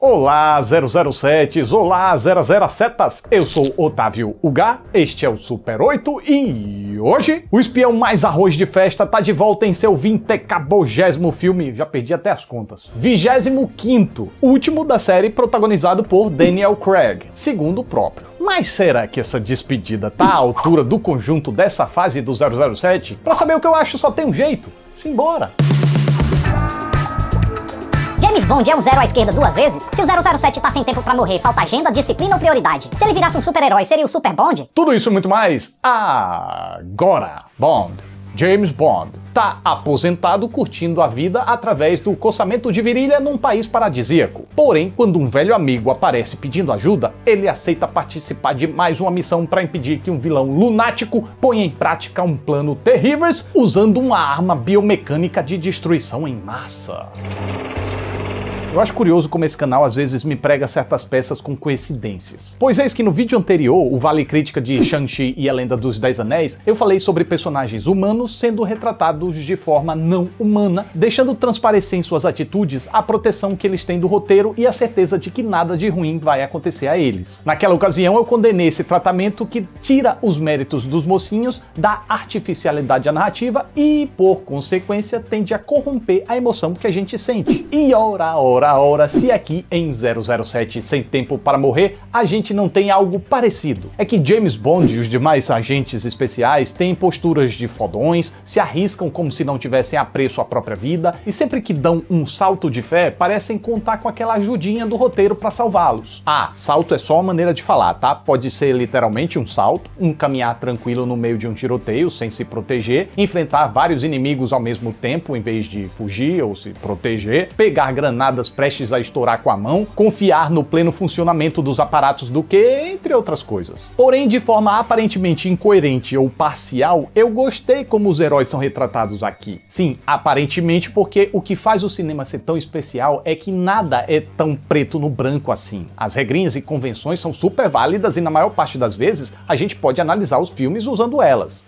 Olá 007s, olá 00setas, eu sou Otávio Ugá, este é o Super 8 e hoje o espião mais arroz de festa tá de volta em seu 24º filme, já perdi até as contas, 25º, último da série protagonizado por Daniel Craig, segundo o próprio. Mas será que essa despedida tá à altura do conjunto dessa fase do 007? Pra saber o que eu acho só tem um jeito, simbora! James Bond é um zero à esquerda duas vezes? Se o 007 tá sem tempo pra morrer, falta agenda, disciplina ou prioridade? Se ele virasse um super-herói, seria o Super Bond? Tudo isso e muito mais agora. Bond, James Bond, tá aposentado curtindo a vida através do coçamento de virilha num país paradisíaco. Porém, quando um velho amigo aparece pedindo ajuda, ele aceita participar de mais uma missão para impedir que um vilão lunático ponha em prática um plano terrível usando uma arma biomecânica de destruição em massa. Eu acho curioso como esse canal às vezes me prega certas peças com coincidências. Pois eis que no vídeo anterior, o Vale Crítica de Shang-Chi e a Lenda dos Dez Anéis, eu falei sobre personagens humanos sendo retratados de forma não humana, deixando transparecer em suas atitudes a proteção que eles têm do roteiro e a certeza de que nada de ruim vai acontecer a eles. Naquela ocasião eu condenei esse tratamento que tira os méritos dos mocinhos da artificialidade da narrativa e, por consequência, tende a corromper a emoção que a gente sente. E ora, se aqui em 007 Sem Tempo para Morrer a gente não tem algo parecido. É que James Bond e os demais agentes especiais têm posturas de fodões, se arriscam como se não tivessem apreço à própria vida e sempre que dão um salto de fé parecem contar com aquela ajudinha do roteiro para salvá-los. Ah, salto é só uma maneira de falar, tá? Pode ser literalmente um salto, um caminhar tranquilo no meio de um tiroteio sem se proteger, enfrentar vários inimigos ao mesmo tempo em vez de fugir ou se proteger, pegar granadas prestes a estourar com a mão, confiar no pleno funcionamento dos aparatos do que, entre outras coisas. Porém, de forma aparentemente incoerente ou parcial, eu gostei como os heróis são retratados aqui. Sim, aparentemente, porque o que faz o cinema ser tão especial é que nada é tão preto no branco assim. As regrinhas e convenções são super válidas e na maior parte das vezes a gente pode analisar os filmes usando elas.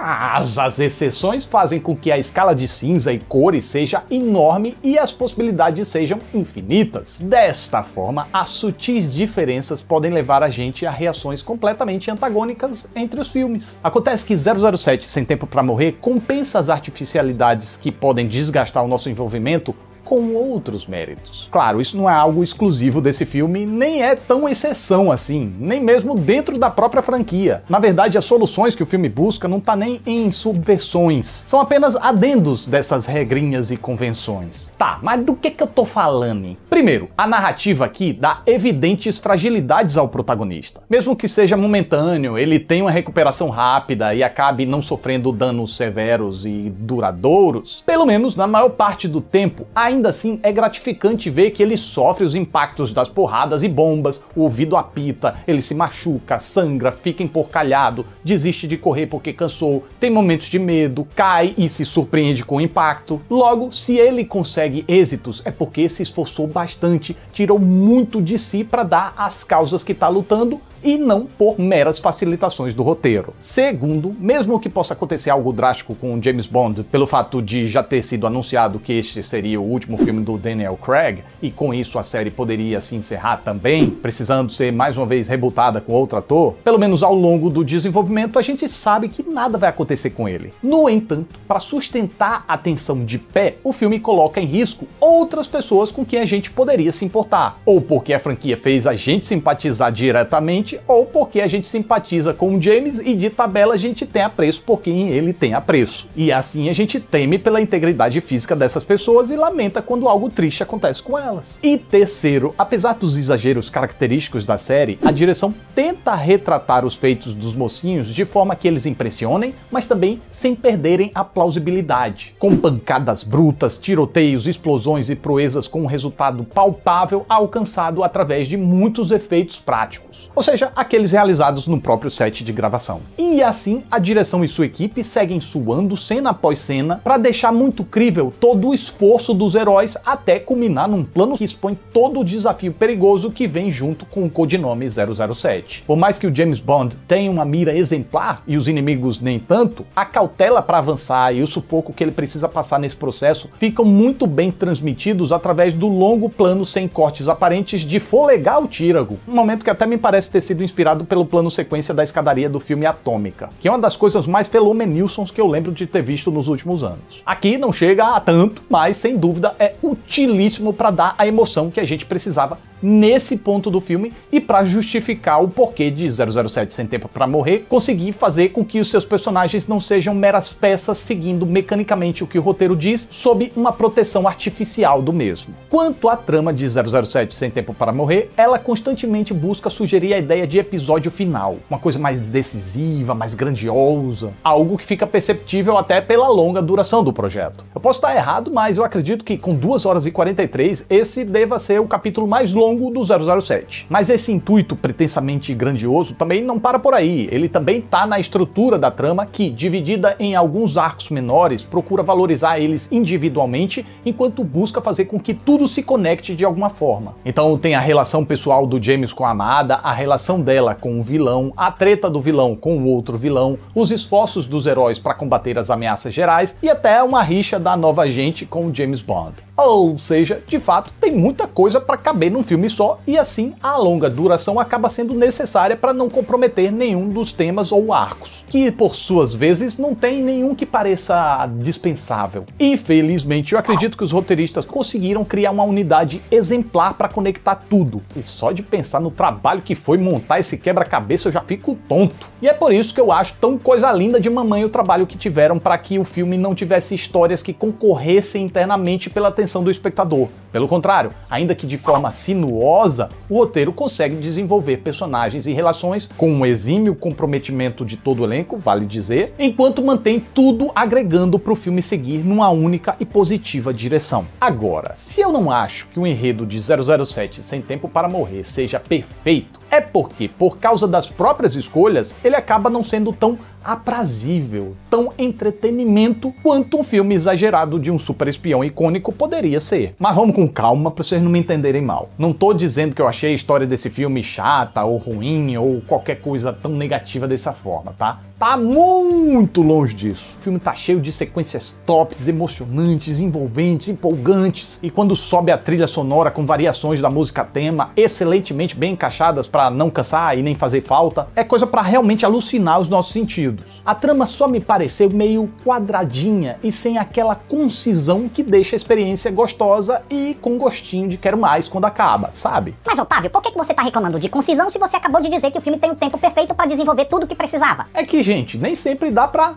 Mas as exceções fazem com que a escala de cinza e cores seja enorme e as possibilidades sejam infinitas. Desta forma, as sutis diferenças podem levar a gente a reações completamente antagônicas entre os filmes. Acontece que 007 Sem Tempo para Morrer compensa as artificialidades que podem desgastar o nosso envolvimento com outros méritos. Claro, isso não é algo exclusivo desse filme, nem é tão exceção assim, nem mesmo dentro da própria franquia. Na verdade, as soluções que o filme busca não tá nem em subversões, são apenas adendos dessas regrinhas e convenções. Tá, mas do que eu tô falando? Primeiro, a narrativa aqui dá evidentes fragilidades ao protagonista. Mesmo que seja momentâneo, ele tenha uma recuperação rápida e acabe não sofrendo danos severos e duradouros, pelo menos na maior parte do tempo, ainda assim é gratificante ver que ele sofre os impactos das porradas e bombas, o ouvido apita, ele se machuca, sangra, fica emporcalhado, desiste de correr porque cansou, tem momentos de medo, cai e se surpreende com o impacto. Logo, se ele consegue êxitos é porque se esforçou bastante, tirou muito de si para dar às causas que está lutando e não por meras facilitações do roteiro. Segundo, mesmo que possa acontecer algo drástico com o James Bond pelo fato de já ter sido anunciado que este seria o último filme do Daniel Craig, e com isso a série poderia se encerrar também, precisando ser mais uma vez rebootada com outro ator, pelo menos ao longo do desenvolvimento a gente sabe que nada vai acontecer com ele. No entanto, para sustentar a tensão de pé, o filme coloca em risco outras pessoas com quem a gente poderia se importar, ou porque a franquia fez a gente simpatizar diretamente, ou porque a gente simpatiza com o James e de tabela a gente tem apreço por quem ele tem apreço. E assim a gente teme pela integridade física dessas pessoas e lamenta quando algo triste acontece com elas. E terceiro, apesar dos exageros característicos da série, a direção tenta retratar os feitos dos mocinhos de forma que eles impressionem, mas também sem perderem a plausibilidade. Com pancadas brutas, tiroteios, explosões e proezas com um resultado palpável alcançado através de muitos efeitos práticos. Ou seja, seja, aqueles realizados no próprio set de gravação. E assim, a direção e sua equipe seguem suando cena após cena para deixar muito crível todo o esforço dos heróis até culminar num plano que expõe todo o desafio perigoso que vem junto com o codinome 007. Por mais que o James Bond tenha uma mira exemplar e os inimigos nem tanto, a cautela para avançar e o sufoco que ele precisa passar nesse processo ficam muito bem transmitidos através do longo plano sem cortes aparentes de folegar o Tírago, um momento que até me parece ter sido inspirado pelo plano sequência da escadaria do filme Atômica, que é uma das coisas mais Felomenilsons que eu lembro de ter visto nos últimos anos. Aqui não chega a tanto, mas sem dúvida é utilíssimo para dar a emoção que a gente precisava nesse ponto do filme e para justificar o porquê de 007 Sem Tempo para Morrer conseguir fazer com que os seus personagens não sejam meras peças seguindo mecanicamente o que o roteiro diz sob uma proteção artificial do mesmo. Quanto à trama de 007 Sem Tempo para Morrer, ela constantemente busca sugerir a ideia de episódio final, uma coisa mais decisiva, mais grandiosa, algo que fica perceptível até pela longa duração do projeto. Eu posso estar errado, mas eu acredito que com 2 horas e 43 esse deva ser o capítulo mais longo do 007. Mas esse intuito pretensamente grandioso também não para por aí, ele também tá na estrutura da trama que, dividida em alguns arcos menores, procura valorizar eles individualmente, enquanto busca fazer com que tudo se conecte de alguma forma. Então tem a relação pessoal do James com a amada, a relação dela com o vilão, a treta do vilão com o outro vilão, os esforços dos heróis para combater as ameaças gerais e até uma rixa da nova agente com o James Bond. Ou seja, de fato, tem muita coisa para caber num filme só e assim a longa duração acaba sendo necessária para não comprometer nenhum dos temas ou arcos, que por suas vezes não tem nenhum que pareça dispensável. E felizmente eu acredito que os roteiristas conseguiram criar uma unidade exemplar para conectar tudo. E só de pensar no trabalho que foi montar esse quebra-cabeça eu já fico tonto. E é por isso que eu acho tão coisa linda de mamãe o trabalho que tiveram para que o filme não tivesse histórias que concorressem internamente pela atenção do espectador. Pelo contrário, ainda que de forma sinuosa, o roteiro consegue desenvolver personagens e relações com um exímio comprometimento de todo o elenco, vale dizer, enquanto mantém tudo agregando para o filme seguir numa única e positiva direção. Agora, se eu não acho que o enredo de 007 Sem Tempo para Morrer seja perfeito, é porque, por causa das próprias escolhas, ele acaba não sendo tão aprazível, tão entretenimento quanto um filme exagerado de um super espião icônico poderia ser. Mas vamos com calma para vocês não me entenderem mal. Não tô dizendo que eu achei a história desse filme chata ou ruim ou qualquer coisa tão negativa dessa forma, tá? Tá muito longe disso. O filme tá cheio de sequências tops, emocionantes, envolventes, empolgantes, e quando sobe a trilha sonora com variações da música tema, excelentemente bem encaixadas para não cansar e nem fazer falta, é coisa para realmente alucinar os nossos sentidos. A trama só me pareceu meio quadradinha e sem aquela concisão que deixa a experiência gostosa e com gostinho de quero mais quando acaba, sabe? Mas Otávio, por que você tá reclamando de concisão se você acabou de dizer que o filme tem o tempo perfeito para desenvolver tudo o que precisava? É que, gente, nem sempre dá pra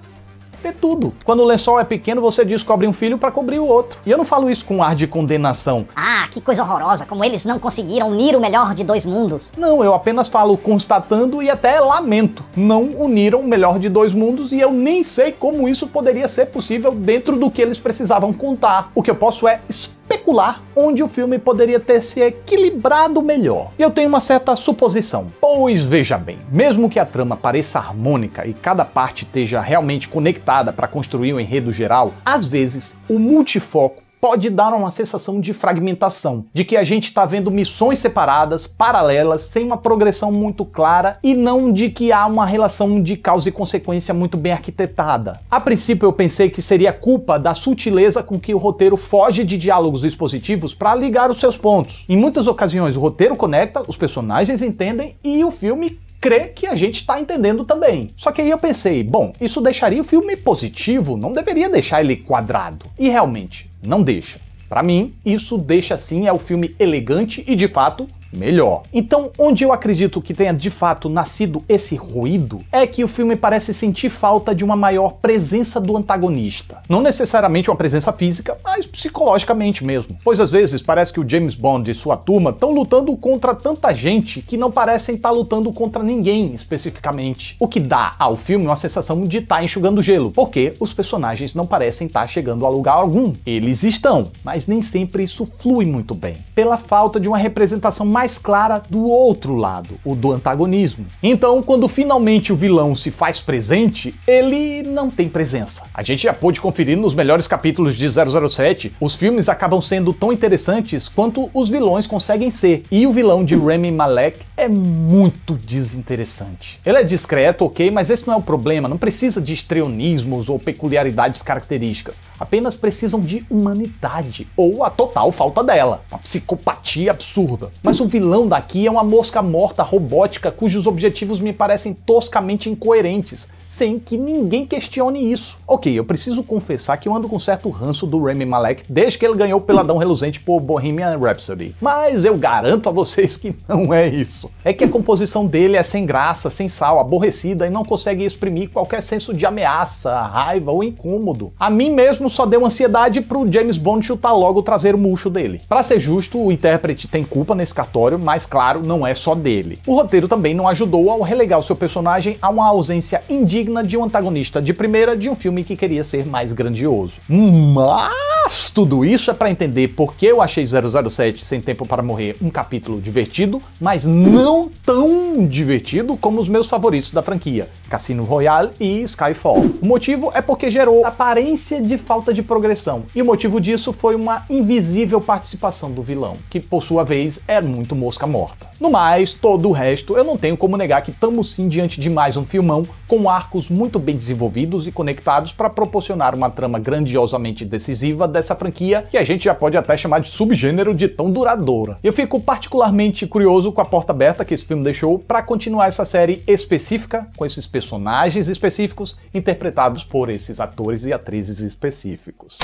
ter tudo. Quando o lençol é pequeno, você descobre um filho pra cobrir o outro. E eu não falo isso com ar de condenação. Ah, que coisa horrorosa, como eles não conseguiram unir o melhor de dois mundos. Não, eu apenas falo constatando e até lamento. Não uniram o melhor de dois mundos e eu nem sei como isso poderia ser possível dentro do que eles precisavam contar. O que eu posso é especular onde o filme poderia ter se equilibrado melhor. E eu tenho uma certa suposição. Pois veja bem, mesmo que a trama pareça harmônica e cada parte esteja realmente conectada para construir um enredo geral, às vezes o multifoco pode dar uma sensação de fragmentação, de que a gente está vendo missões separadas, paralelas, sem uma progressão muito clara e não de que há uma relação de causa e consequência muito bem arquitetada. A princípio eu pensei que seria culpa da sutileza com que o roteiro foge de diálogos expositivos para ligar os seus pontos. Em muitas ocasiões o roteiro conecta, os personagens entendem e o filme crê que a gente está entendendo também. Só que aí eu pensei, bom, isso deixaria o filme positivo, não deveria deixar ele quadrado. E realmente, não deixa. Para mim, isso deixa sim o filme elegante e, de fato, melhor. Então, onde eu acredito que tenha de fato nascido esse ruído é que o filme parece sentir falta de uma maior presença do antagonista. Não necessariamente uma presença física, mas psicologicamente mesmo. Pois às vezes parece que o James Bond e sua turma estão lutando contra tanta gente que não parecem estar lutando contra ninguém especificamente. O que dá ao filme uma sensação de estar enxugando gelo, porque os personagens não parecem estar chegando a lugar algum. Eles estão, mas mas nem sempre isso flui muito bem, pela falta de uma representação mais clara do outro lado, o do antagonismo. Então, quando finalmente o vilão se faz presente, ele não tem presença. A gente já pôde conferir nos melhores capítulos de 007, os filmes acabam sendo tão interessantes quanto os vilões conseguem ser, e o vilão de Rami Malek é muito desinteressante. Ele é discreto, ok, mas esse não é o problema, não precisa de histrionismos ou peculiaridades características, apenas precisam de humanidade, ou a total falta dela, uma psicopatia absurda. Mas o vilão daqui é uma mosca morta robótica cujos objetivos me parecem toscamente incoerentes, sem que ninguém questione isso. Ok, eu preciso confessar que eu ando com certo ranço do Rami Malek desde que ele ganhou o peladão reluzente por Bohemian Rhapsody, mas eu garanto a vocês que não é isso. É que a composição dele é sem graça, sem sal, aborrecida e não consegue exprimir qualquer senso de ameaça, raiva ou incômodo. A mim mesmo só deu ansiedade pro James Bond chutar logo o traseiro murcho dele. Pra ser justo, o intérprete tem culpa nesse cartório, mas claro, não é só dele. O roteiro também não ajudou ao relegar o seu personagem a uma ausência indigna de um antagonista de primeira de um filme que queria ser mais grandioso. Mas tudo isso é pra entender por que eu achei 007 Sem Tempo para Morrer um capítulo divertido, mas não tão divertido como os meus favoritos da franquia, Cassino Royale e Skyfall. O motivo é porque gerou aparência de falta de progressão, e o motivo disso foi uma invisível participação do vilão, que por sua vez é muito mosca morta. No mais, todo o resto eu não tenho como negar que estamos sim diante de mais um filmão com arcos muito bem desenvolvidos e conectados para proporcionar uma trama grandiosamente decisiva dessa franquia que a gente já pode até chamar de subgênero de tão duradoura. Eu fico particularmente curioso com a porta aberta que esse filme deixou para continuar essa série específica com esses personagens específicos interpretados por esses atores e atrizes específicos.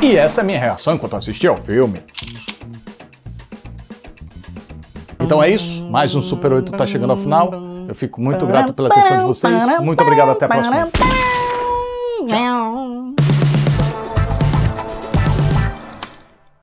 E essa é a minha reação enquanto assisti ao filme. Então é isso, mais um Super 8 tá chegando ao final. Eu fico muito grato pela atenção de vocês. Muito obrigado, até a próxima.